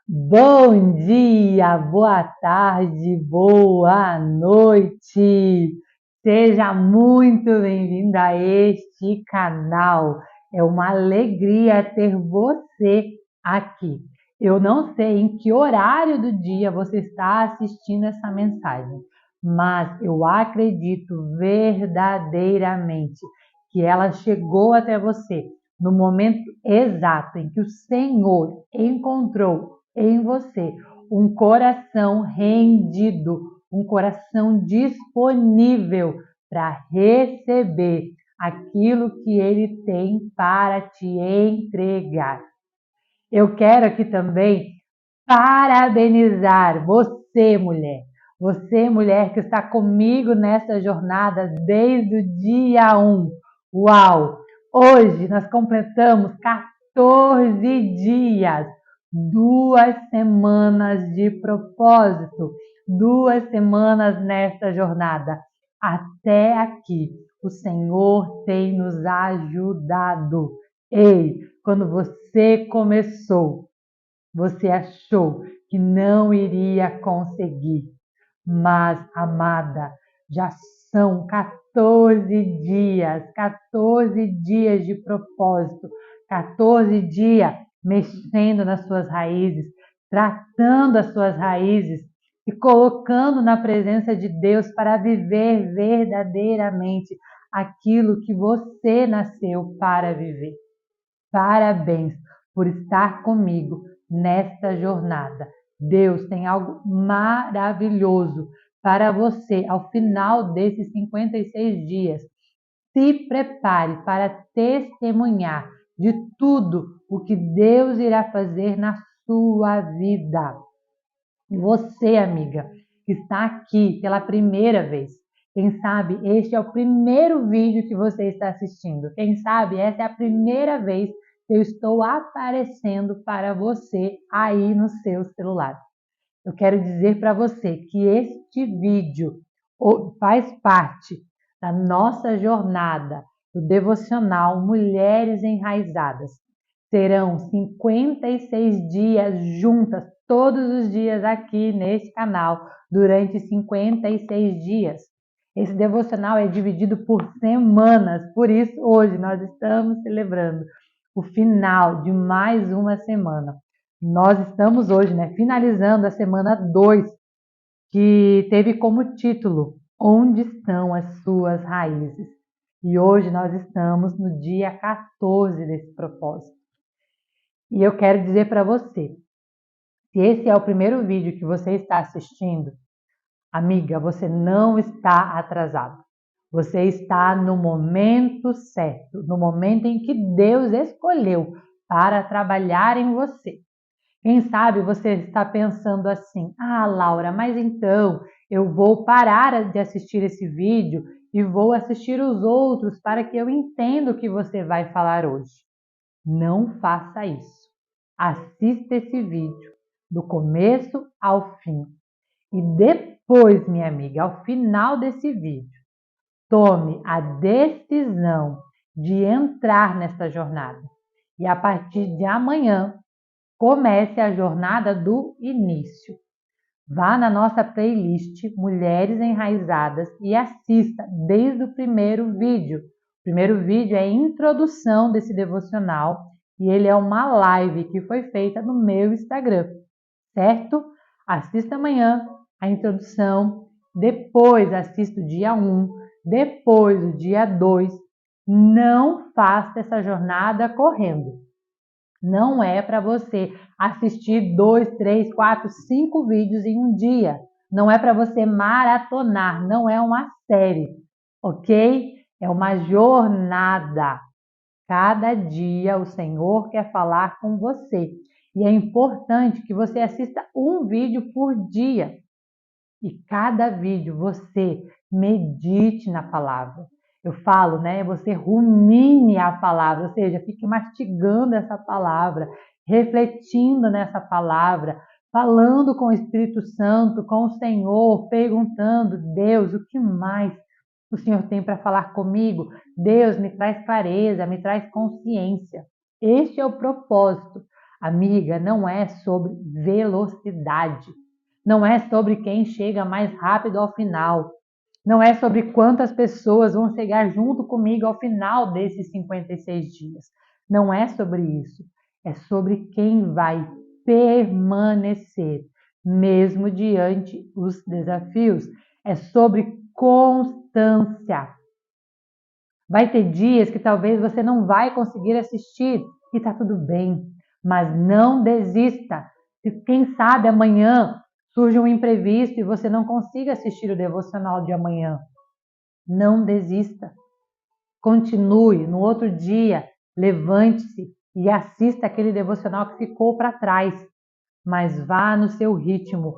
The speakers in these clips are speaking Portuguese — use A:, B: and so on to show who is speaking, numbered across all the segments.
A: Bom dia, boa tarde, boa noite. Seja muito bem-vindo a este canal. É uma alegria ter você aqui. Eu não sei em que horário do dia você está assistindo essa mensagem, mas eu acredito verdadeiramente que ela chegou até você no momento exato em que o Senhor encontrou em você um coração rendido, um coração disponível para receber aquilo que Ele tem para te entregar. Eu quero aqui também parabenizar você, mulher que está comigo nessa jornada desde o dia 1. Uau! Hoje nós completamos 14 dias, 2 semanas de propósito, 2 semanas nesta jornada. Até aqui, o Senhor tem nos ajudado. Ei, quando você começou, você achou que não iria conseguir. Mas, amada, já são 14 dias de propósito, 14 dias mexendo nas suas raízes, tratando as suas raízes e colocando na presença de Deus para viver verdadeiramente aquilo que você nasceu para viver. Parabéns por estar comigo nesta jornada. Deus tem algo maravilhoso para você ao final desses 56 dias. Se prepare para testemunhar de tudo o que Deus irá fazer na sua vida. Você, amiga, que está aqui pela primeira vez. Quem sabe este é o primeiro vídeo que você está assistindo. Quem sabe essa é a primeira vez que eu estou aparecendo para você aí no seu celular. Eu quero dizer para você que este vídeo faz parte da nossa jornada do devocional Mulheres Enraizadas. Serão 56 dias juntas, todos os dias aqui neste canal, durante 56 dias. Esse devocional é dividido por semanas, por isso hoje nós estamos celebrando o final de mais uma semana. Nós estamos hoje, finalizando a semana 2, que teve como título Onde estão as suas raízes? E hoje nós estamos no dia 14 desse propósito. E eu quero dizer para você, se esse é o primeiro vídeo que você está assistindo, amiga, você não está atrasado. Você está no momento certo, no momento em que Deus escolheu para trabalhar em você. Quem sabe você está pensando assim, Laura, mas então eu vou parar de assistir esse vídeo e vou assistir os outros para que eu entenda o que você vai falar hoje. Não faça isso. Assista esse vídeo do começo ao fim. E depois, minha amiga, ao final desse vídeo, tome a decisão de entrar nessa jornada. E a partir de amanhã, comece a jornada do início. Vá na nossa playlist Mulheres Enraizadas e assista desde o primeiro vídeo. O primeiro vídeo é a introdução desse devocional e ele é uma live que foi feita no meu Instagram, certo? Assista amanhã a introdução, depois assista o dia 1, depois o dia 2. Não faça essa jornada correndo. Não é para você assistir 2, 3, 4, 5 vídeos em um dia. Não é para você maratonar, não é uma série, ok? É uma jornada. Cada dia o Senhor quer falar com você. E é importante que você assista um vídeo por dia. E cada vídeo você medite na palavra. Eu falo, você rumine a palavra, ou seja, fique mastigando essa palavra, refletindo nessa palavra, falando com o Espírito Santo, com o Senhor, perguntando, Deus, o que mais o Senhor tem para falar comigo? Deus, me traz clareza, me traz consciência. Este é o propósito. Amiga, não é sobre velocidade. Não é sobre quem chega mais rápido ao final. Não é sobre quantas pessoas vão chegar junto comigo ao final desses 56 dias. Não é sobre isso. É sobre quem vai permanecer, mesmo diante os desafios. É sobre constância. Vai ter dias que talvez você não vai conseguir assistir e tá tudo bem, mas não desista. Quem sabe amanhã surge um imprevisto e você não consiga assistir o devocional de amanhã. Não desista. Continue no outro dia, levante-se e assista aquele devocional que ficou para trás, mas vá no seu ritmo.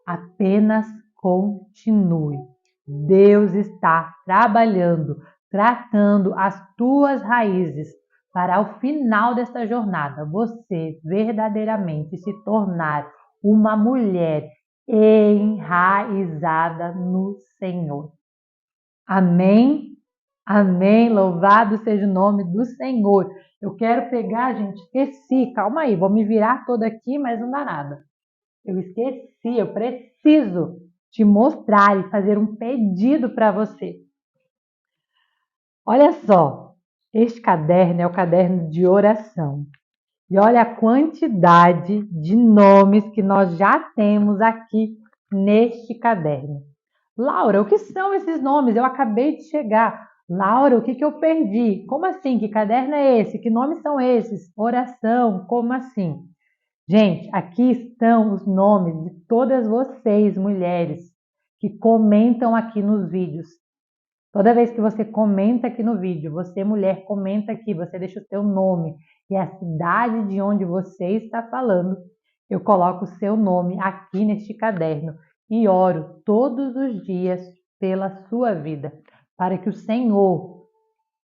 A: Apenas continue. Deus está trabalhando, tratando as tuas raízes para ao final desta jornada você verdadeiramente se tornar uma mulher enraizada no Senhor. Amém? Amém. Louvado seja o nome do Senhor. Eu quero pegar, gente, esqueci. Calma aí, vou me virar toda aqui, mas não dá nada. Eu esqueci, eu preciso te mostrar e fazer um pedido para você. Olha só, este caderno é o caderno de oração. E olha a quantidade de nomes que nós já temos aqui neste caderno. Laura, o que são esses nomes? Eu acabei de chegar. Laura, o que eu perdi? Como assim? Que caderno é esse? Que nomes são esses? Oração, como assim? Gente, aqui estão os nomes de todas vocês, mulheres, que comentam aqui nos vídeos. Toda vez que você comenta aqui no vídeo, você, mulher, comenta aqui, você deixa o seu nome e a cidade de onde você está falando, eu coloco o seu nome aqui neste caderno e oro todos os dias pela sua vida, para que o Senhor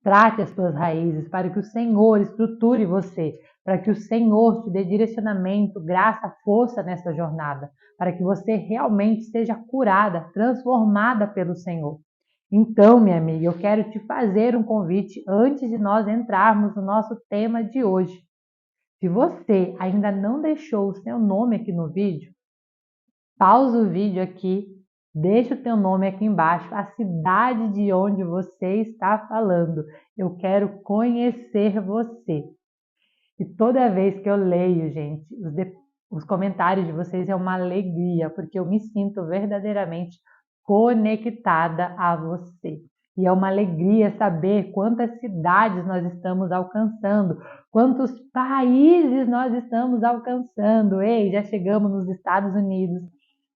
A: trate as suas raízes, para que o Senhor estruture você, para que o Senhor te dê direcionamento, graça, força nessa jornada, para que você realmente seja curada, transformada pelo Senhor. Então, minha amiga, eu quero te fazer um convite antes de nós entrarmos no nosso tema de hoje. Se você ainda não deixou o seu nome aqui no vídeo, pausa o vídeo aqui, deixa o teu nome aqui embaixo, a cidade de onde você está falando. Eu quero conhecer você. E toda vez que eu leio, gente, os comentários de vocês é uma alegria, porque eu me sinto verdadeiramente conectada a você. E é uma alegria saber quantas cidades nós estamos alcançando, quantos países nós estamos alcançando. Ei, já chegamos nos Estados Unidos,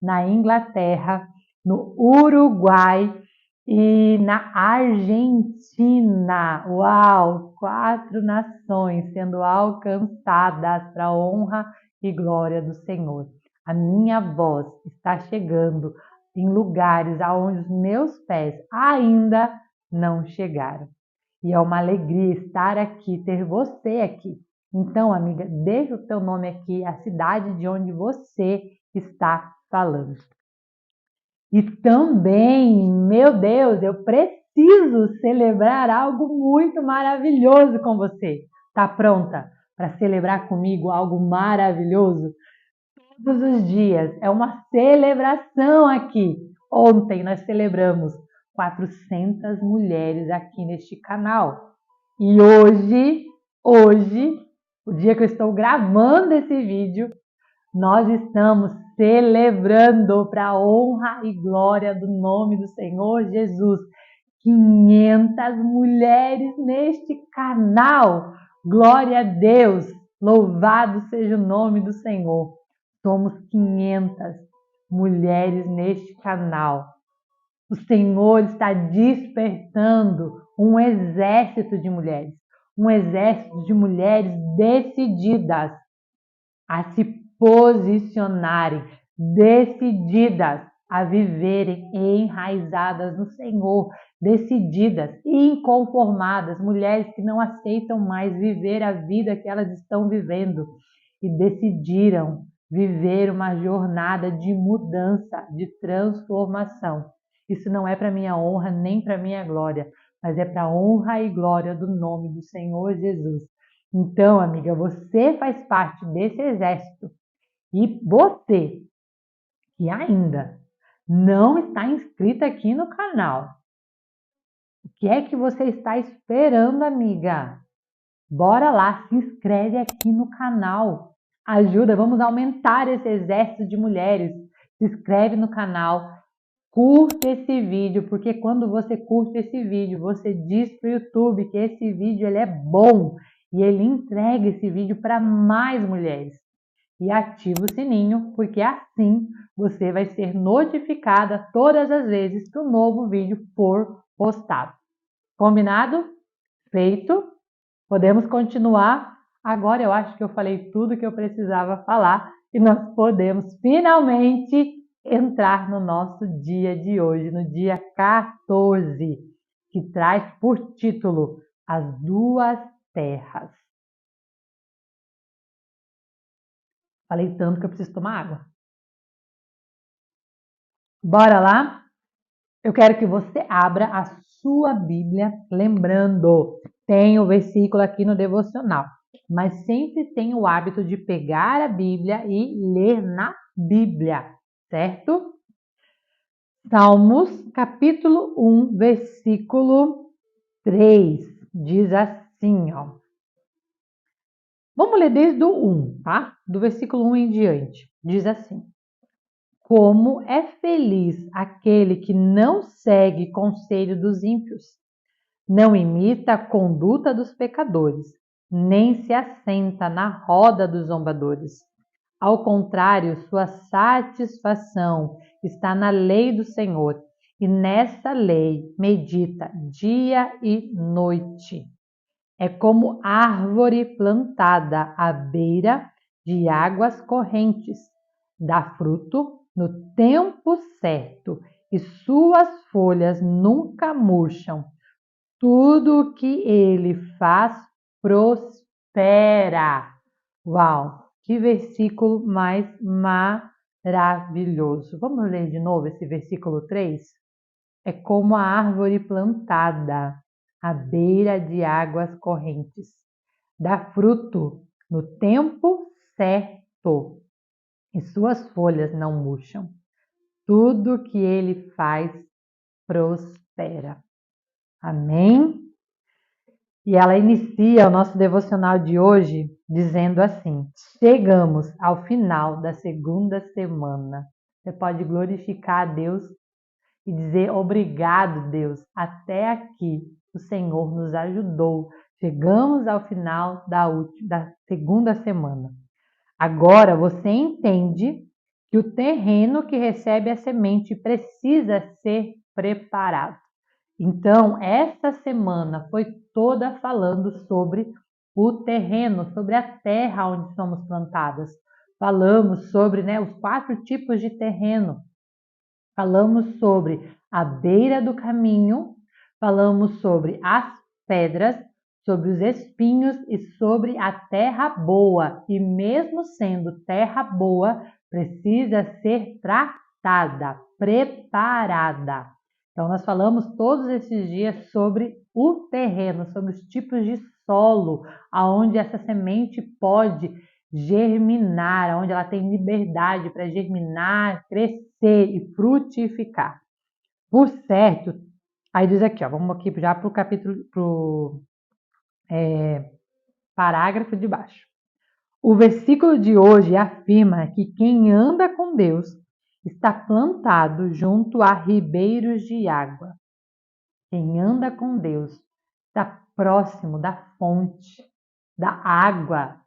A: na Inglaterra, no Uruguai e na Argentina. Uau! 4 nações sendo alcançadas para a honra e glória do Senhor. A minha voz está chegando em lugares aonde os meus pés ainda não chegaram. E é uma alegria estar aqui, ter você aqui. Então, amiga, deixa o teu nome aqui, a cidade de onde você está falando. E também, meu Deus, eu preciso celebrar algo muito maravilhoso com você. Tá pronta para celebrar comigo algo maravilhoso? Todos os dias é uma celebração aqui. Ontem nós celebramos 400 mulheres aqui neste canal. E hoje, o dia que eu estou gravando esse vídeo, nós estamos celebrando para a honra e glória do nome do Senhor Jesus. 500 mulheres neste canal. Glória a Deus. Louvado seja o nome do Senhor. Somos 500 mulheres neste canal. O Senhor está despertando um exército de mulheres. Um exército de mulheres decididas a se posicionarem, decididas a viverem enraizadas no Senhor, decididas, inconformadas, mulheres que não aceitam mais viver a vida que elas estão vivendo e decidiram viver uma jornada de mudança, de transformação. Isso não é para minha honra nem para minha glória, mas é para a honra e glória do nome do Senhor Jesus. Então, amiga, você faz parte desse exército. E você que ainda não está inscrita aqui no canal, o que é que você está esperando, amiga? Bora lá, se inscreve aqui no canal. Ajuda, vamos aumentar esse exército de mulheres. Se inscreve no canal, curte esse vídeo, porque quando você curte esse vídeo, você diz para o YouTube que esse vídeo ele é bom e ele entrega esse vídeo para mais mulheres. E ativa o sininho, porque assim você vai ser notificada todas as vezes que um novo vídeo for postado. Combinado? Feito? Podemos continuar? Agora eu acho que eu falei tudo que eu precisava falar e nós podemos finalmente entrar no nosso dia de hoje, no dia 14, que traz por título As Duas Terras. Falei tanto que eu preciso tomar água. Bora lá? Eu quero que você abra a sua Bíblia, lembrando, tem o versículo aqui no devocional, mas sempre tem o hábito de pegar a Bíblia e ler na Bíblia, certo? Salmos, capítulo 1, versículo 3, diz assim, ó. Vamos ler desde o 1, tá? Do versículo 1 em diante. Diz assim: Como é feliz aquele que não segue conselho dos ímpios, não imita a conduta dos pecadores, nem se assenta na roda dos zombadores. Ao contrário, sua satisfação está na lei do Senhor, e nessa lei medita dia e noite. É como árvore plantada à beira de águas correntes, dá fruto no tempo certo, e suas folhas nunca murcham. Tudo o que ele faz prospera. Uau, que versículo mais maravilhoso. Vamos ler de novo esse versículo 3? É como a árvore plantada à beira de águas correntes. Dá fruto no tempo certo e suas folhas não murcham. Tudo que ele faz prospera. Amém? E ela inicia o nosso devocional de hoje dizendo assim: chegamos ao final da segunda semana. Você pode glorificar a Deus e dizer obrigado, Deus. Até aqui o Senhor nos ajudou. Chegamos ao final da segunda semana. Agora você entende que o terreno que recebe a semente precisa ser preparado. Então, esta semana foi toda falando sobre o terreno, sobre a terra onde somos plantadas. Falamos sobre os 4 tipos de terreno. Falamos sobre a beira do caminho, falamos sobre as pedras, sobre os espinhos e sobre a terra boa. E mesmo sendo terra boa, precisa ser tratada, preparada. Então, nós falamos todos esses dias sobre o terreno, sobre os tipos de solo, aonde essa semente pode germinar, onde ela tem liberdade para germinar, crescer e frutificar. Por certo, aí diz aqui, ó, vamos aqui já para o capítulo, parágrafo de baixo. O versículo de hoje afirma que quem anda com Deus está plantado junto a ribeiros de água. Quem anda com Deus está próximo da fonte, da água.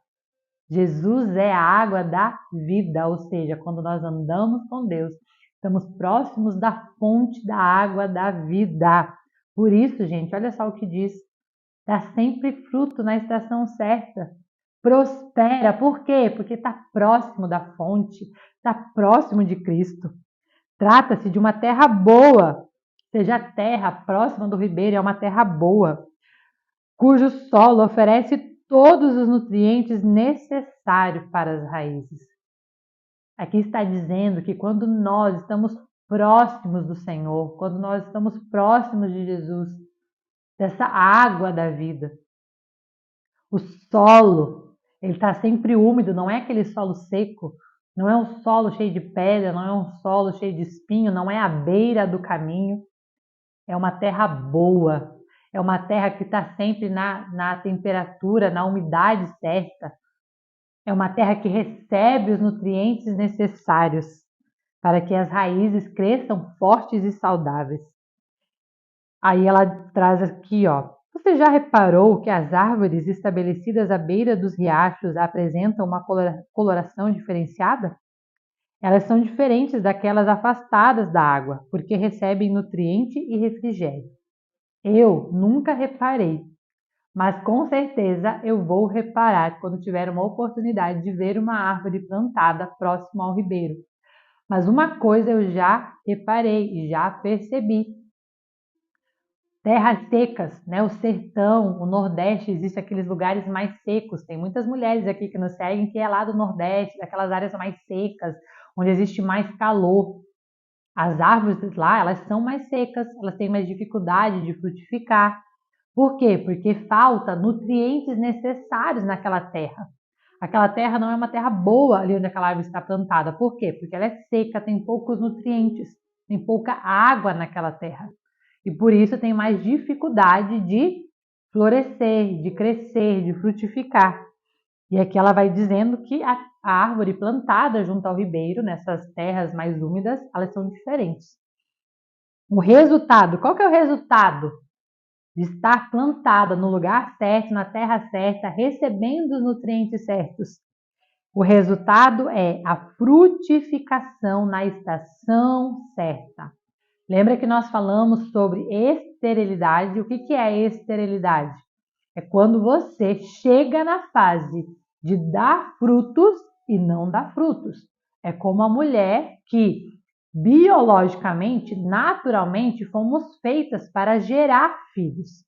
A: Jesus é a água da vida, ou seja, quando nós andamos com Deus, estamos próximos da fonte da água da vida. Por isso, gente, olha só o que diz: dá sempre fruto na estação certa. Prospera. Por quê? Porque está próximo da fonte, está próximo de Cristo. Trata-se de uma terra boa, seja a terra próxima do ribeiro, é uma terra boa, cujo solo oferece todos os nutrientes necessários para as raízes. Aqui está dizendo que quando nós estamos próximos do Senhor, quando nós estamos próximos de Jesus, dessa água da vida, O solo, ele está sempre úmido, não é aquele solo seco, não é um solo cheio de pedra, não é um solo cheio de espinho, não é a beira do caminho. É uma terra boa, é uma terra que está sempre na temperatura, na umidade certa. É uma terra que recebe os nutrientes necessários para que as raízes cresçam fortes e saudáveis. Aí ela traz aqui, ó. Você já reparou que as árvores estabelecidas à beira dos riachos apresentam uma coloração diferenciada? Elas são diferentes daquelas afastadas da água, porque recebem nutriente e refrigério. Eu nunca reparei, mas com certeza eu vou reparar quando tiver uma oportunidade de ver uma árvore plantada próximo ao ribeiro. Mas uma coisa eu já reparei e já percebi. Terras secas, né? O sertão, o Nordeste, existem aqueles lugares mais secos. Tem muitas mulheres aqui que nos seguem que é lá do Nordeste, daquelas áreas mais secas, onde existe mais calor. As árvores lá, elas são mais secas, elas têm mais dificuldade de frutificar. Por quê? Porque falta nutrientes necessários naquela terra. Aquela terra não é uma terra boa ali onde aquela árvore está plantada. Por quê? Porque ela é seca, tem poucos nutrientes, tem pouca água naquela terra. E por isso tem mais dificuldade de florescer, de crescer, de frutificar. E aqui ela vai dizendo que a árvore plantada junto ao ribeiro, nessas terras mais úmidas, elas são diferentes. O resultado, qual que é o resultado de estar plantada no lugar certo, na terra certa, recebendo os nutrientes certos? O resultado é a frutificação na estação certa. Lembra que nós falamos sobre esterilidade? O que é esterilidade? É quando você chega na fase de dar frutos e não dá frutos. É como a mulher que biologicamente, naturalmente, fomos feitas para gerar filhos.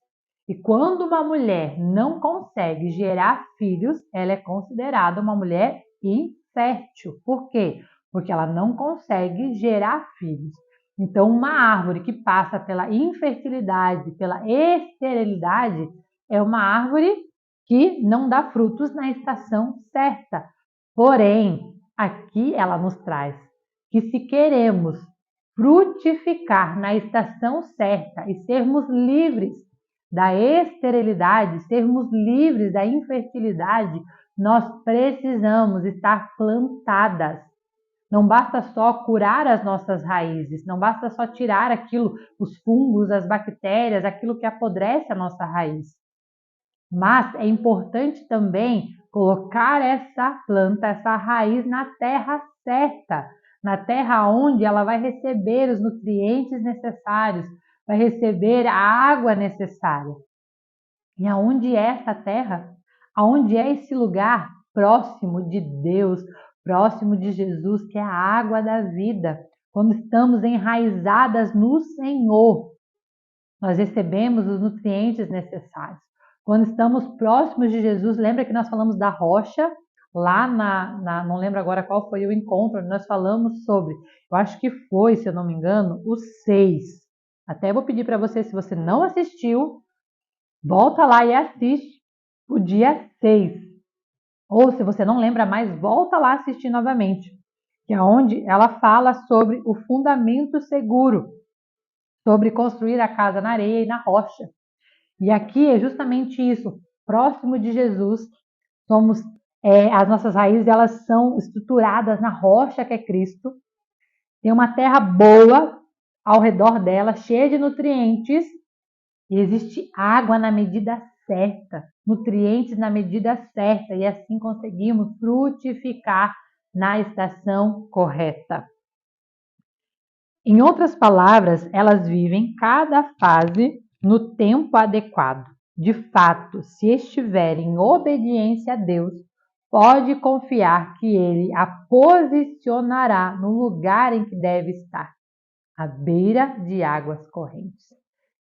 A: E quando uma mulher não consegue gerar filhos, ela é considerada uma mulher infértil. Por quê? Porque ela não consegue gerar filhos. Então, uma árvore que passa pela infertilidade, pela esterilidade, é uma árvore que não dá frutos na estação certa. Porém, aqui ela nos traz que se queremos frutificar na estação certa e sermos livres da esterilidade, sermos livres da infertilidade, nós precisamos estar plantadas. Não basta só curar as nossas raízes, não basta só tirar aquilo, os fungos, as bactérias, aquilo que apodrece a nossa raiz. Mas é importante também colocar essa planta, essa raiz na terra certa, na terra onde ela vai receber os nutrientes necessários, vai receber a água necessária. E aonde é essa terra? Aonde é esse lugar próximo de Deus, próximo de Jesus, que é a água da vida? Quando estamos enraizadas no Senhor, nós recebemos os nutrientes necessários. Quando estamos próximos de Jesus, lembra que nós falamos da rocha, lá não lembro agora qual foi o encontro, onde nós falamos sobre, eu acho que foi, se eu não me engano, o 6. Até vou pedir para você, se você não assistiu, volta lá e assiste o dia 6. Ou se você não lembra mais, volta lá assistir novamente, que é onde ela fala sobre o fundamento seguro, sobre construir a casa na areia e na rocha. E aqui é justamente isso, próximo de Jesus, somos as nossas raízes, elas são estruturadas na rocha que é Cristo. Tem uma terra boa ao redor dela, cheia de nutrientes, e existe água na medida certa, nutrientes na medida certa, e assim conseguimos frutificar na estação correta. Em outras palavras, elas vivem cada fase no tempo adequado. De fato, se estiver em obediência a Deus, pode confiar que Ele a posicionará no lugar em que deve estar, à beira de águas correntes.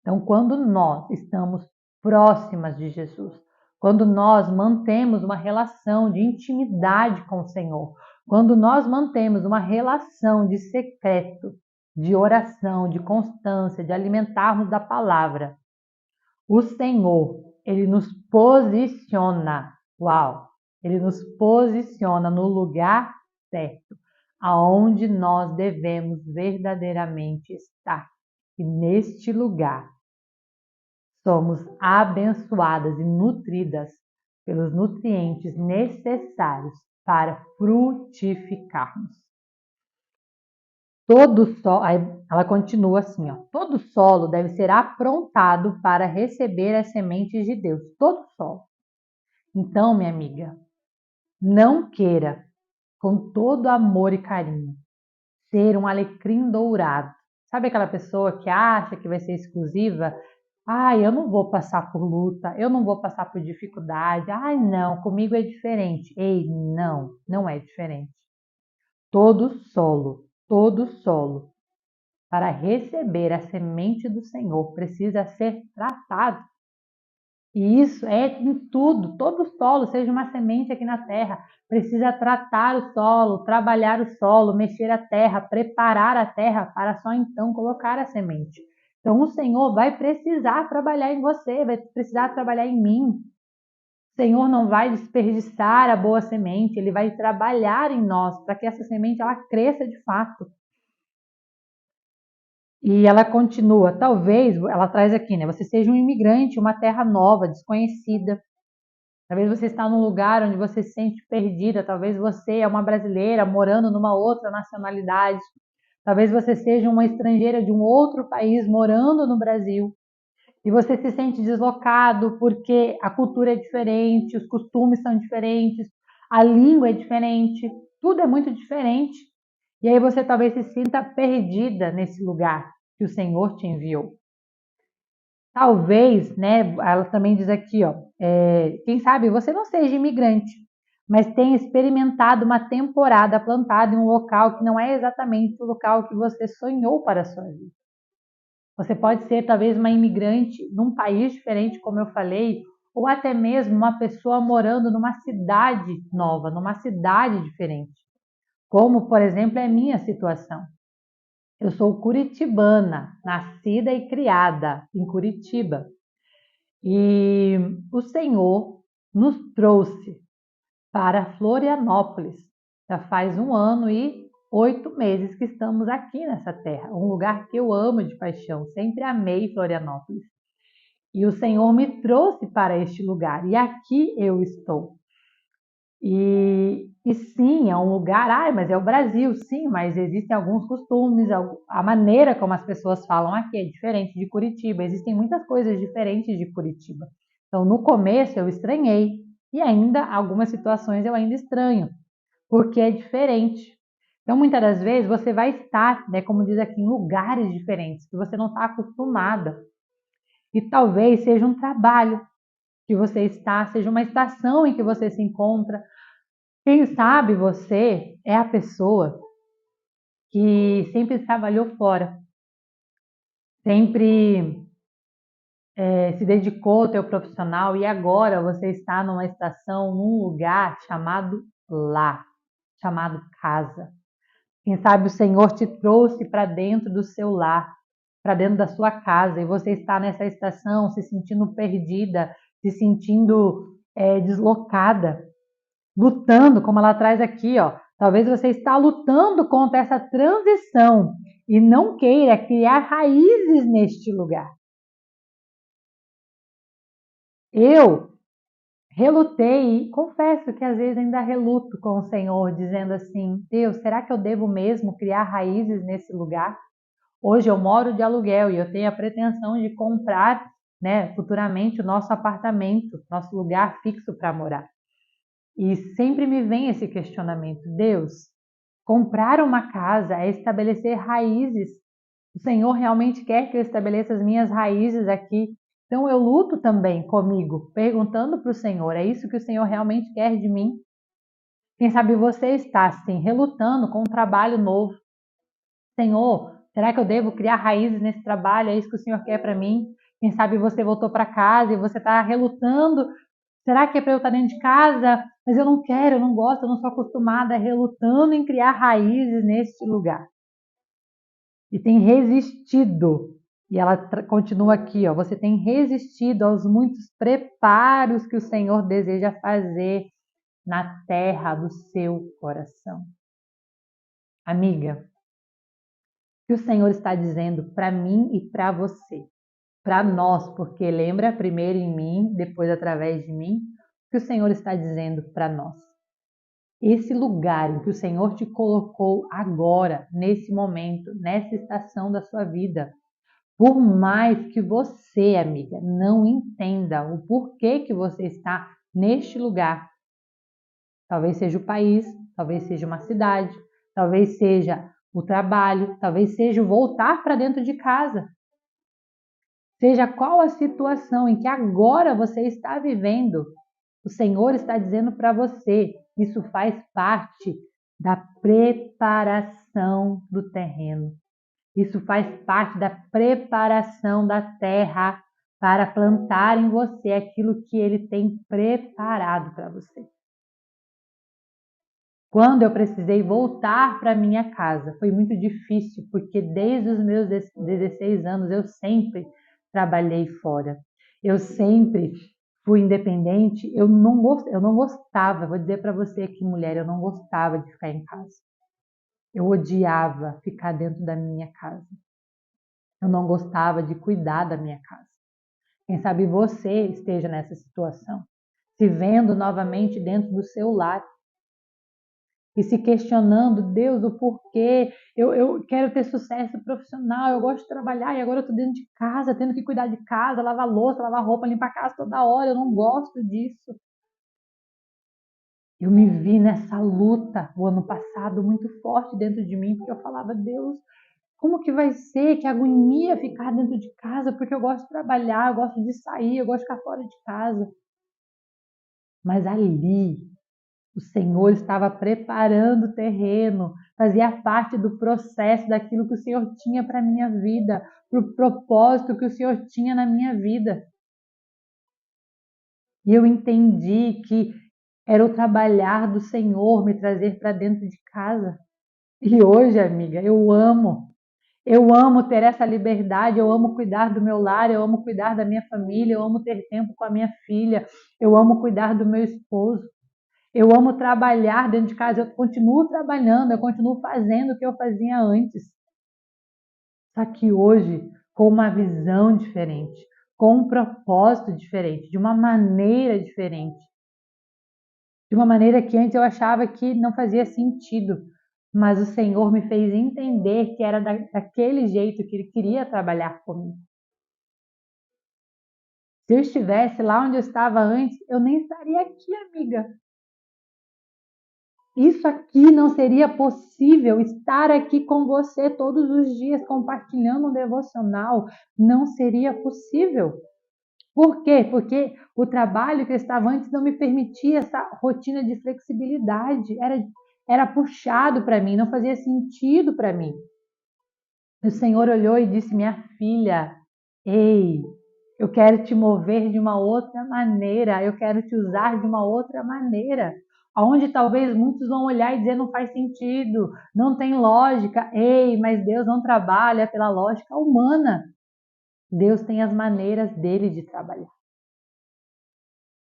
A: Então, quando nós estamos próximas de Jesus, quando nós mantemos uma relação de intimidade com o Senhor, quando nós mantemos uma relação de secreto, de oração, de constância, de alimentarmos da palavra, o Senhor Ele nos posiciona. Uau! Ele nos posiciona no lugar certo, aonde nós devemos verdadeiramente estar. E neste lugar somos abençoadas e nutridas pelos nutrientes necessários para frutificarmos. Todo solo, aí ela continua assim, ó, todo solo deve ser aprontado para receber as sementes de Deus, todo solo. Então, minha amiga, não queira, com todo amor e carinho, ser um alecrim dourado. Sabe aquela pessoa que acha que vai ser exclusiva? Ai, eu não vou passar por luta, eu não vou passar por dificuldade. Ai, não, comigo é diferente. Ei, não, não é diferente. Todo solo, para receber a semente do Senhor, precisa ser tratado. E isso é em tudo, todo solo, seja uma semente aqui na terra, precisa tratar o solo, trabalhar o solo, mexer a terra, preparar a terra para só então colocar a semente. Então o Senhor vai precisar trabalhar em você, vai precisar trabalhar em mim. O Senhor não vai desperdiçar a boa semente, Ele vai trabalhar em nós para que essa semente ela cresça de fato. E ela continua, talvez, ela traz aqui, né? Você seja um imigrante, uma terra nova, desconhecida. Talvez você está num lugar onde você se sente perdida. Talvez você é uma brasileira morando numa outra nacionalidade. Talvez você seja uma estrangeira de um outro país morando no Brasil. E você se sente deslocado porque a cultura é diferente, os costumes são diferentes, a língua é diferente, tudo é muito diferente. E aí você talvez se sinta perdida nesse lugar que o Senhor te enviou. Talvez, né, ela também diz aqui, ó, quem sabe você não seja imigrante, mas tenha experimentado uma temporada plantada em um local que não é exatamente o local que você sonhou para a sua vida. Você pode ser talvez uma imigrante num país diferente, como eu falei, ou até mesmo uma pessoa morando numa cidade nova, numa cidade diferente, como, por exemplo, é a minha situação. Eu sou curitibana, nascida e criada em Curitiba. E o Senhor nos trouxe para Florianópolis. Já faz 1 ano e 8 meses que estamos aqui nessa terra, um lugar que eu amo de paixão, sempre amei Florianópolis. E o Senhor me trouxe para este lugar e aqui eu estou. E sim, é um lugar, mas é o Brasil, sim, mas existem alguns costumes, a maneira como as pessoas falam aqui é diferente de Curitiba, existem muitas coisas diferentes de Curitiba. Então, no começo eu estranhei, e ainda algumas situações eu ainda estranho, porque é diferente. Então, muitas das vezes você vai estar, né, como diz aqui, em lugares diferentes, que você não está acostumada. E talvez seja um trabalho que você está, seja uma estação em que você se encontra. Quem sabe você é a pessoa que sempre trabalhou fora, sempre se dedicou ao teu profissional e agora você está numa estação, num lugar chamado lar, chamado casa. Quem sabe o Senhor te trouxe para dentro do seu lar, para dentro da sua casa e você está nessa estação se sentindo perdida, se sentindo deslocada, lutando, como ela traz aqui, ó. Talvez você está lutando contra essa transição e não queira criar raízes neste lugar. Eu relutei e confesso que às vezes ainda reluto com o Senhor, dizendo assim: Deus, será que eu devo mesmo criar raízes nesse lugar? Hoje eu moro de aluguel e eu tenho a pretensão de comprar, né, futuramente o nosso apartamento, nosso lugar fixo para morar. E sempre me vem esse questionamento: Deus, comprar uma casa é estabelecer raízes. O Senhor realmente quer que eu estabeleça as minhas raízes aqui. Então eu luto também comigo, perguntando para o Senhor: é isso que o Senhor realmente quer de mim? Quem sabe você está assim, relutando com um trabalho novo. Senhor, será que eu devo criar raízes nesse trabalho? É isso que o Senhor quer para mim? Quem sabe você voltou para casa e você está relutando. Será que é para eu estar dentro de casa? Mas eu não quero, eu não gosto, eu não sou acostumada, relutando em criar raízes neste lugar. E tem resistido E ela continua aqui, ó, você tem resistido aos muitos preparos que o Senhor deseja fazer na terra do seu coração. Amiga, o que o Senhor está dizendo para mim e para você? Para nós, porque lembra, primeiro em mim, depois através de mim, o que o Senhor está dizendo para nós. Esse lugar em que o Senhor te colocou agora, nesse momento, nessa estação da sua vida, por mais que você, amiga, não entenda o porquê que você está neste lugar, talvez seja o país, talvez seja uma cidade, talvez seja o trabalho, talvez seja o voltar para dentro de casa. Seja qual a situação em que agora você está vivendo, o Senhor está dizendo para você, isso faz parte da preparação do terreno. Isso faz parte da preparação da terra para plantar em você aquilo que Ele tem preparado para você. Quando eu precisei voltar para minha casa, foi muito difícil, porque desde os meus 16 anos eu sempre trabalhei fora. Eu sempre fui independente, eu não gostava, vou dizer para você aqui, mulher, eu não gostava de ficar em casa. Eu odiava ficar dentro da minha casa. Eu não gostava de cuidar da minha casa. Quem sabe você esteja nessa situação, se vendo novamente dentro do seu lar e se questionando, Deus, o porquê, eu quero ter sucesso profissional, eu gosto de trabalhar e agora eu estou dentro de casa, tendo que cuidar de casa, lavar louça, lavar roupa, limpar a casa toda hora, eu não gosto disso. Eu me vi nessa luta o ano passado muito forte dentro de mim, porque eu falava, Deus, como que vai ser? Que agonia ficar dentro de casa, porque eu gosto de trabalhar, eu gosto de sair, eu gosto de ficar fora de casa. Mas ali, o Senhor estava preparando o terreno, fazia parte do processo daquilo que o Senhor tinha para a minha vida, para o propósito que o Senhor tinha na minha vida. E eu entendi que era o trabalhar do Senhor me trazer para dentro de casa. E hoje, amiga, eu amo. Eu amo ter essa liberdade, eu amo cuidar do meu lar, eu amo cuidar da minha família, eu amo ter tempo com a minha filha, eu amo cuidar do meu esposo. Eu amo trabalhar dentro de casa, eu continuo trabalhando, eu continuo fazendo o que eu fazia antes. Só que hoje, com uma visão diferente, com um propósito diferente, de uma maneira diferente. De uma maneira que antes eu achava que não fazia sentido, mas o Senhor me fez entender que era daquele jeito que Ele queria trabalhar comigo. Se eu estivesse lá onde eu estava antes, eu nem estaria aqui, amiga. Isso aqui não seria possível, estar aqui com você todos os dias compartilhando um devocional, não seria possível. Por quê? Porque o trabalho que eu estava antes não me permitia essa rotina de flexibilidade, era puxado para mim, não fazia sentido para mim. O Senhor olhou e disse, minha filha, ei, eu quero te mover de uma outra maneira, eu quero te usar de uma outra maneira. Onde talvez muitos vão olhar e dizer não faz sentido, não tem lógica. Ei, mas Deus não trabalha pela lógica humana. Deus tem as maneiras dele de trabalhar.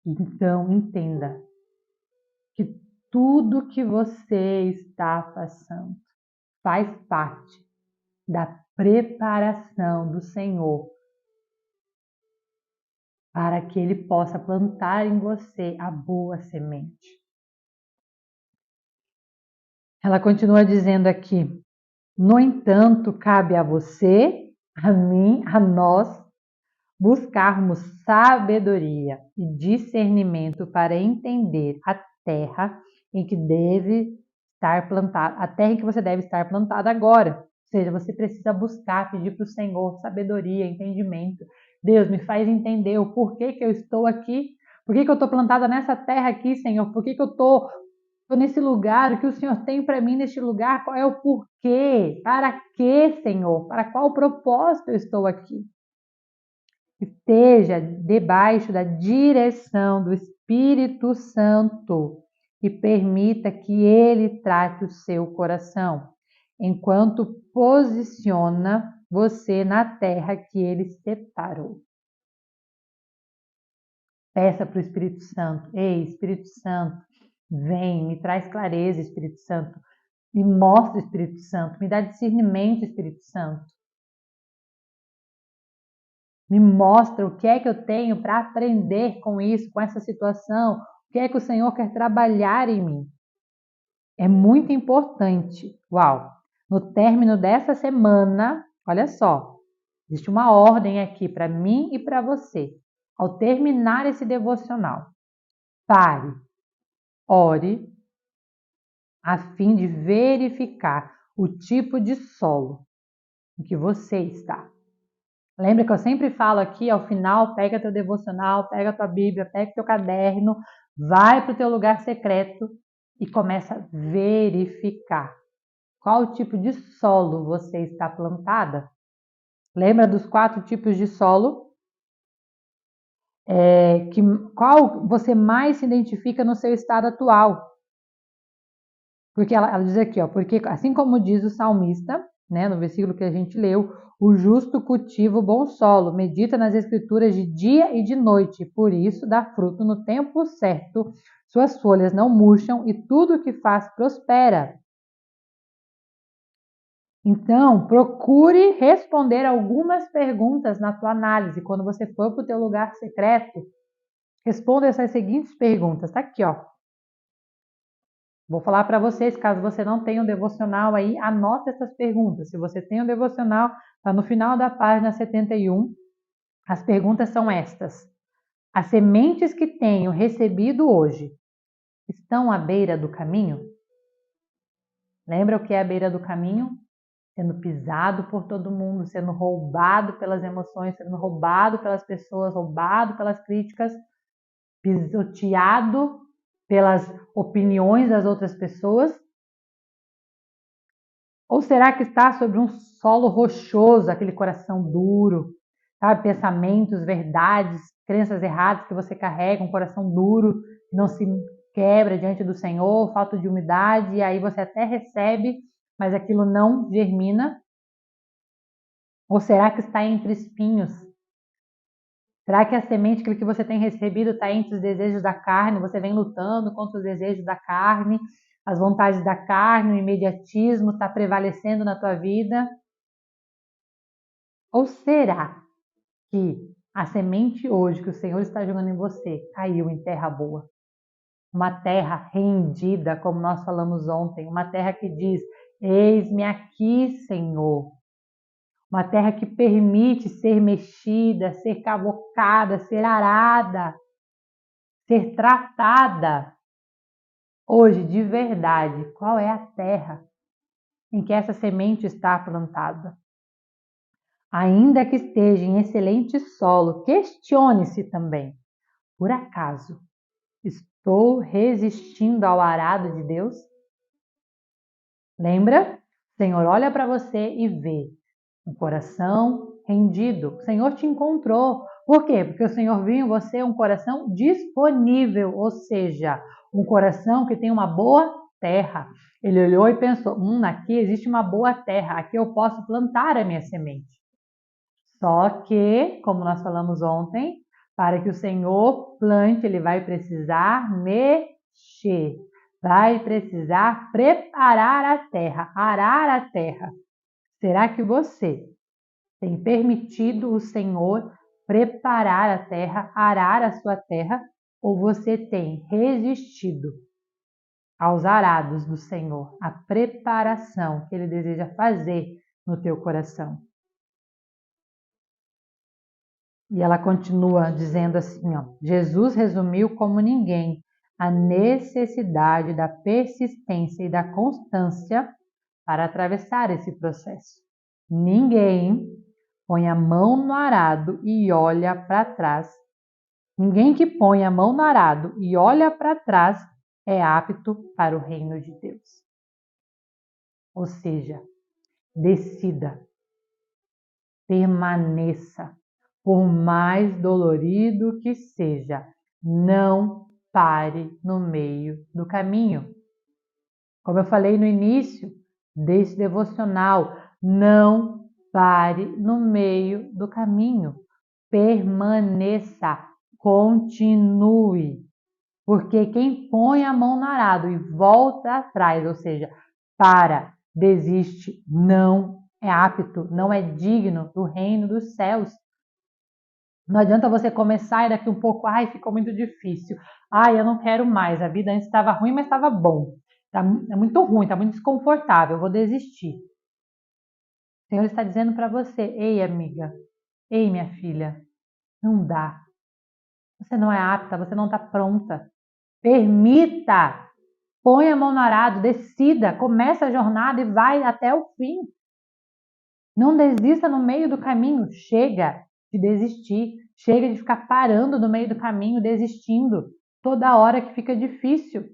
A: Então, entenda que tudo que você está passando faz parte da preparação do Senhor para que Ele possa plantar em você a boa semente. Ela continua dizendo aqui, no entanto, cabe a você, a mim, a nós, buscarmos sabedoria e discernimento para entender a terra em que deve estar plantada, a terra em que você deve estar plantada agora. Ou seja, você precisa buscar, pedir para o Senhor sabedoria, entendimento. Deus, me faz entender o porquê que eu estou aqui, por que eu estou plantada nessa terra aqui, Senhor, por que eu estou nesse lugar, o que o Senhor tem para mim neste lugar, qual é o porquê, para quê, Senhor, para qual propósito eu estou aqui. Esteja debaixo da direção do Espírito Santo e permita que Ele trate o seu coração. enquanto posiciona você na terra que ele separou. Peça para o Espírito Santo: ei, Espírito Santo, vem, me traz clareza, Espírito Santo, me mostra, Espírito Santo, me dá discernimento, Espírito Santo. Me mostra o que é que eu tenho para aprender com isso, com essa situação, o que é que o Senhor quer trabalhar em mim. É muito importante. Uau! No término dessa semana, olha só, existe uma ordem aqui para mim e para você. Ao terminar esse devocional, pare, ore, a fim de verificar o tipo de solo em que você está. Lembra que eu sempre falo aqui, ao final, pega teu devocional, pega tua Bíblia, pega teu caderno, vai para o teu lugar secreto e começa a verificar qual tipo de solo você está plantada. Lembra dos 4 tipos de solo? Qual você mais se identifica no seu estado atual? Porque ela diz aqui, ó, porque assim como diz o salmista, né, no versículo que a gente leu, o justo cultiva o bom solo, medita nas escrituras de dia e de noite, por isso dá fruto no tempo certo, suas folhas não murcham e tudo o que faz prospera. Então, procure responder algumas perguntas na tua análise. Quando você for para o teu lugar secreto, responda essas seguintes perguntas. Tá aqui, ó. Vou falar para vocês, caso você não tenha um devocional aí, anote essas perguntas. Se você tem um devocional, está no final da página 71. As perguntas são estas: as sementes que tenho recebido hoje estão à beira do caminho? Lembra o que é a beira do caminho? Sendo pisado por todo mundo, sendo roubado pelas emoções, sendo roubado pelas pessoas, roubado pelas críticas, pisoteado pelas opiniões das outras pessoas? Ou será que está sobre um solo rochoso, aquele coração duro, sabe? Pensamentos, verdades, crenças erradas que você carrega, um coração duro, que não se quebra diante do Senhor, falta de umidade, e aí você até recebe, mas aquilo não germina? Ou será que está entre espinhos? Será que a semente, aquilo que você tem recebido, está entre os desejos da carne? Você vem lutando contra os desejos da carne, as vontades da carne, o imediatismo está prevalecendo na tua vida? Ou será que a semente hoje que o Senhor está jogando em você caiu em terra boa? Uma terra rendida, como nós falamos ontem, uma terra que diz: eis-me aqui, Senhor. Uma terra que permite ser mexida, ser cavocada, ser arada, ser tratada. Hoje, de verdade, qual é a terra em que essa semente está plantada? Ainda que esteja em excelente solo, questione-se também: por acaso estou resistindo ao arado de Deus? Lembra? O Senhor olha para você e vê um coração rendido. O Senhor te encontrou. Por quê? Porque o Senhor viu em você um coração disponível, ou seja, um coração que tem uma boa terra. Ele olhou e pensou: aqui existe uma boa terra, aqui eu posso plantar a minha semente. Só que, como nós falamos ontem, para que o Senhor plante, ele vai precisar mexer, vai precisar preparar a terra, arar a terra. Será que você tem permitido o Senhor preparar a terra, arar a sua terra, ou você tem resistido aos arados do Senhor, à preparação que ele deseja fazer no teu coração? E ela continua dizendo assim, ó: Jesus resumiu como ninguém a necessidade da persistência e da constância para atravessar esse processo. Ninguém põe a mão no arado e olha para trás. Ninguém que põe a mão no arado e olha para trás é apto para o reino de Deus. Ou seja, decida, permaneça, por mais dolorido que seja, não pare no meio do caminho. Como eu falei no início, desse devocional. Não pare no meio do caminho. Permaneça, continue. Porque quem põe a mão no arado e volta atrás, ou seja, desiste, não é apto, não é digno do reino dos céus. Não adianta você começar e daqui um pouco, ficou muito difícil. Eu não quero mais, a vida antes estava ruim, mas estava bom. É muito ruim, está muito desconfortável, eu vou desistir. O Senhor está dizendo para você, ei amiga, ei minha filha, não dá. Você não é apta, você não está pronta. Permita, põe a mão no arado, decida, começa a jornada e vai até o fim. Não desista no meio do caminho, chega de desistir, chega de ficar parando no meio do caminho, desistindo, toda hora que fica difícil.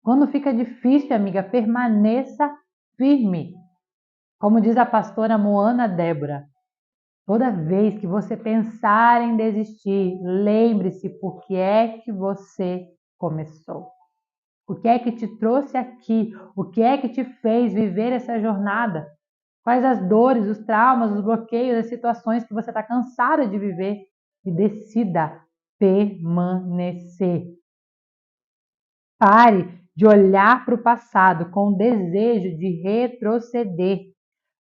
A: Quando fica difícil, amiga, permaneça firme. Como diz a pastora Moana Débora, toda vez que você pensar em desistir, lembre-se por que é que você começou. O que é que te trouxe aqui? O que é que te fez viver essa jornada? Quais as dores, os traumas, os bloqueios, as situações que você está cansada de viver? E decida permanecer. Pare de olhar para o passado com o desejo de retroceder,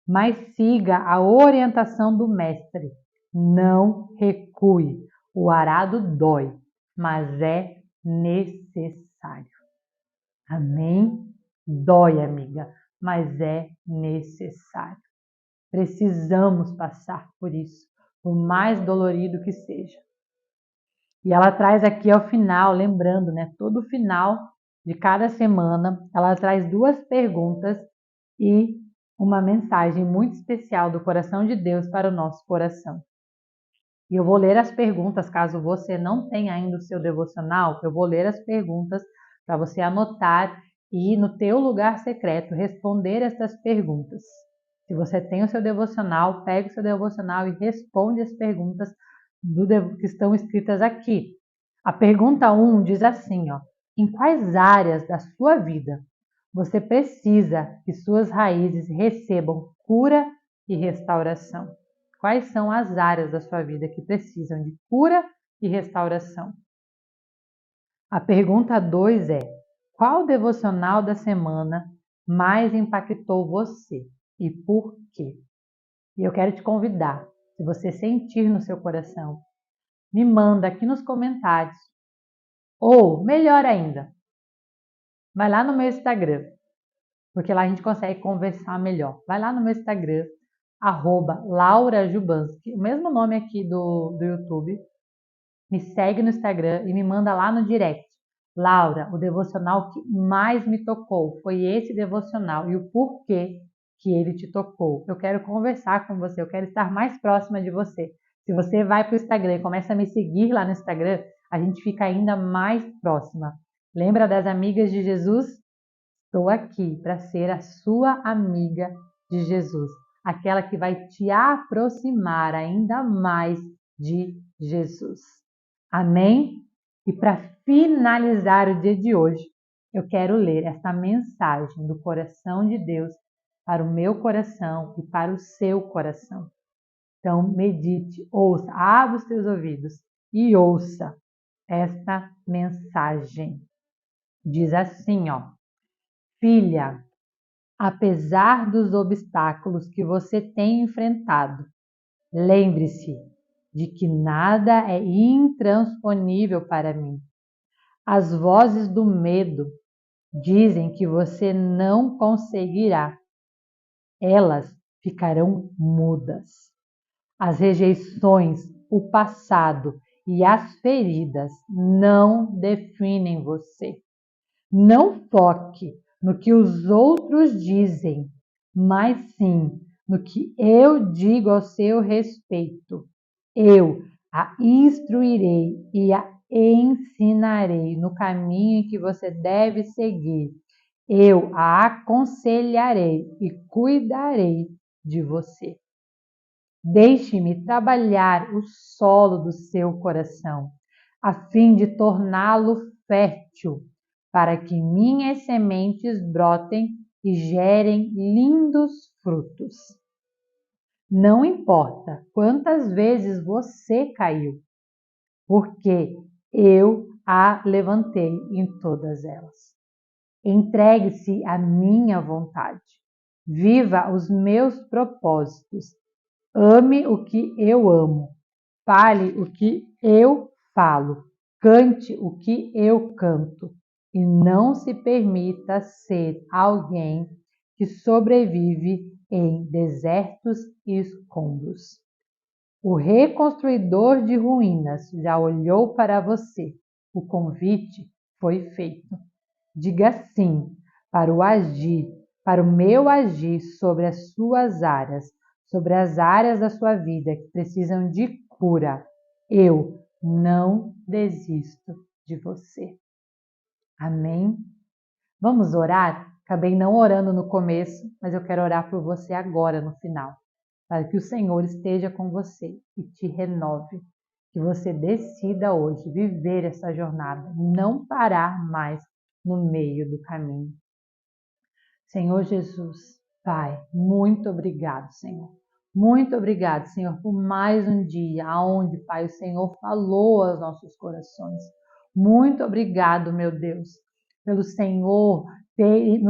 A: mas siga a orientação do mestre. Não recue. O arado dói, mas é necessário. Amém? Dói, amiga, mas é necessário. Precisamos passar por isso, por mais dolorido que seja. E ela traz aqui ao final, lembrando, todo final de cada semana, ela traz 2 perguntas e uma mensagem muito especial do coração de Deus para o nosso coração. E eu vou ler as perguntas, caso você não tenha ainda o seu devocional, eu vou ler as perguntas para você anotar e no teu lugar secreto responder essas perguntas. Se você tem o seu devocional, pega o seu devocional e responde as perguntas que estão escritas aqui. A pergunta 1 diz assim, em quais áreas da sua vida você precisa que suas raízes recebam cura e restauração? Quais são as áreas da sua vida que precisam de cura e restauração? A pergunta 2 é: qual devocional da semana mais impactou você e por quê? E eu quero te convidar, se você sentir no seu coração, me manda aqui nos comentários. Ou, melhor ainda, vai lá no meu Instagram, porque lá a gente consegue conversar melhor. Vai lá no meu Instagram, @LauraJubanski, o mesmo nome aqui do YouTube. Me segue no Instagram e me manda lá no direct. Laura, o devocional que mais me tocou foi esse devocional e o porquê que ele te tocou. Eu quero conversar com você, eu quero estar mais próxima de você. Se você vai para o Instagram e começa a me seguir lá no Instagram, a gente fica ainda mais próxima. Lembra das amigas de Jesus? Estou aqui para ser a sua amiga de Jesus, aquela que vai te aproximar ainda mais de Jesus. Amém? E para finalizar o dia de hoje, eu quero ler esta mensagem do coração de Deus para o meu coração e para o seu coração. Então, medite, ouça, abra os teus ouvidos e ouça esta mensagem. Diz assim, filha, apesar dos obstáculos que você tem enfrentado, lembre-se de que nada é intransponível para mim. As vozes do medo dizem que você não conseguirá. Elas ficarão mudas. As rejeições, o passado e as feridas não definem você. Não foque no que os outros dizem, mas sim no que eu digo ao seu respeito. Eu a instruirei e a ensinarei no caminho que você deve seguir. Eu a aconselharei e cuidarei de você. Deixe-me trabalhar o solo do seu coração, a fim de torná-lo fértil, para que minhas sementes brotem e gerem lindos frutos. Não importa quantas vezes você caiu, porque eu a levantei em todas elas. Entregue-se à minha vontade. Viva os meus propósitos. Ame o que eu amo. Fale o que eu falo. Cante o que eu canto. E não se permita ser alguém que sobrevive em desertos e escombros. O reconstruidor de ruínas já olhou para você. O convite foi feito. Diga sim para o agir, para o meu agir sobre as suas áreas, sobre as áreas da sua vida que precisam de cura. Eu não desisto de você. Amém? Vamos orar? Acabei não orando no começo, mas eu quero orar por você agora no final, para que o Senhor esteja com você e te renove. Que você decida hoje viver essa jornada, não parar mais no meio do caminho. Senhor Jesus, Pai, muito obrigado, Senhor. Muito obrigado, Senhor, por mais um dia onde, Pai, o Senhor falou aos nossos corações. Muito obrigado, meu Deus, pelo Senhor ter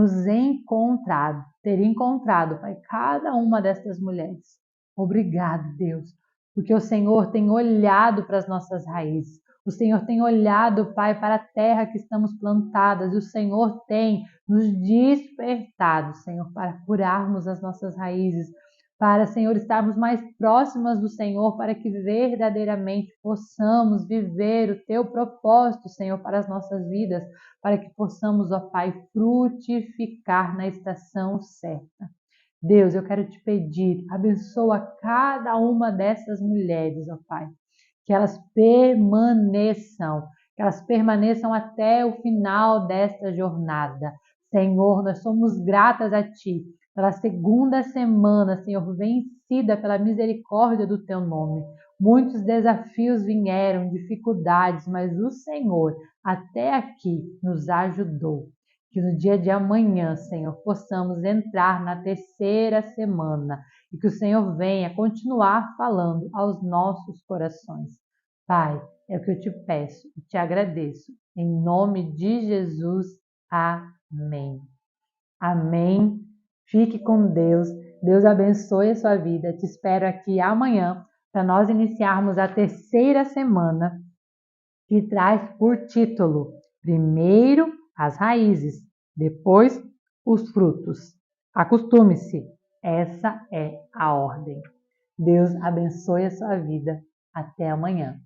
A: ter encontrado, Pai, cada uma dessas mulheres. Obrigado, Deus, porque o Senhor tem olhado para as nossas raízes. O Senhor tem olhado, Pai, para a terra que estamos plantadas, e o Senhor tem nos despertado, Senhor, para curarmos as nossas raízes, para, Senhor, estarmos mais próximas do Senhor, para que verdadeiramente possamos viver o Teu propósito, Senhor, para as nossas vidas, para que possamos, ó Pai, frutificar na estação certa. Deus, eu quero te pedir, abençoa cada uma dessas mulheres, ó Pai, que elas permaneçam até o final desta jornada. Senhor, nós somos gratas a Ti pela segunda semana, Senhor, vencida pela misericórdia do Teu nome. Muitos desafios vieram, dificuldades, mas o Senhor até aqui nos ajudou. Que no dia de amanhã, Senhor, possamos entrar na terceira semana e que o Senhor venha continuar falando aos nossos corações. Pai, é o que eu te peço e te agradeço. Em nome de Jesus, amém. Amém. Fique com Deus. Deus abençoe a sua vida. Te espero aqui amanhã para nós iniciarmos a terceira semana, que traz por título: primeiro as raízes, depois os frutos. Acostume-se, essa é a ordem. Deus abençoe a sua vida. Até amanhã.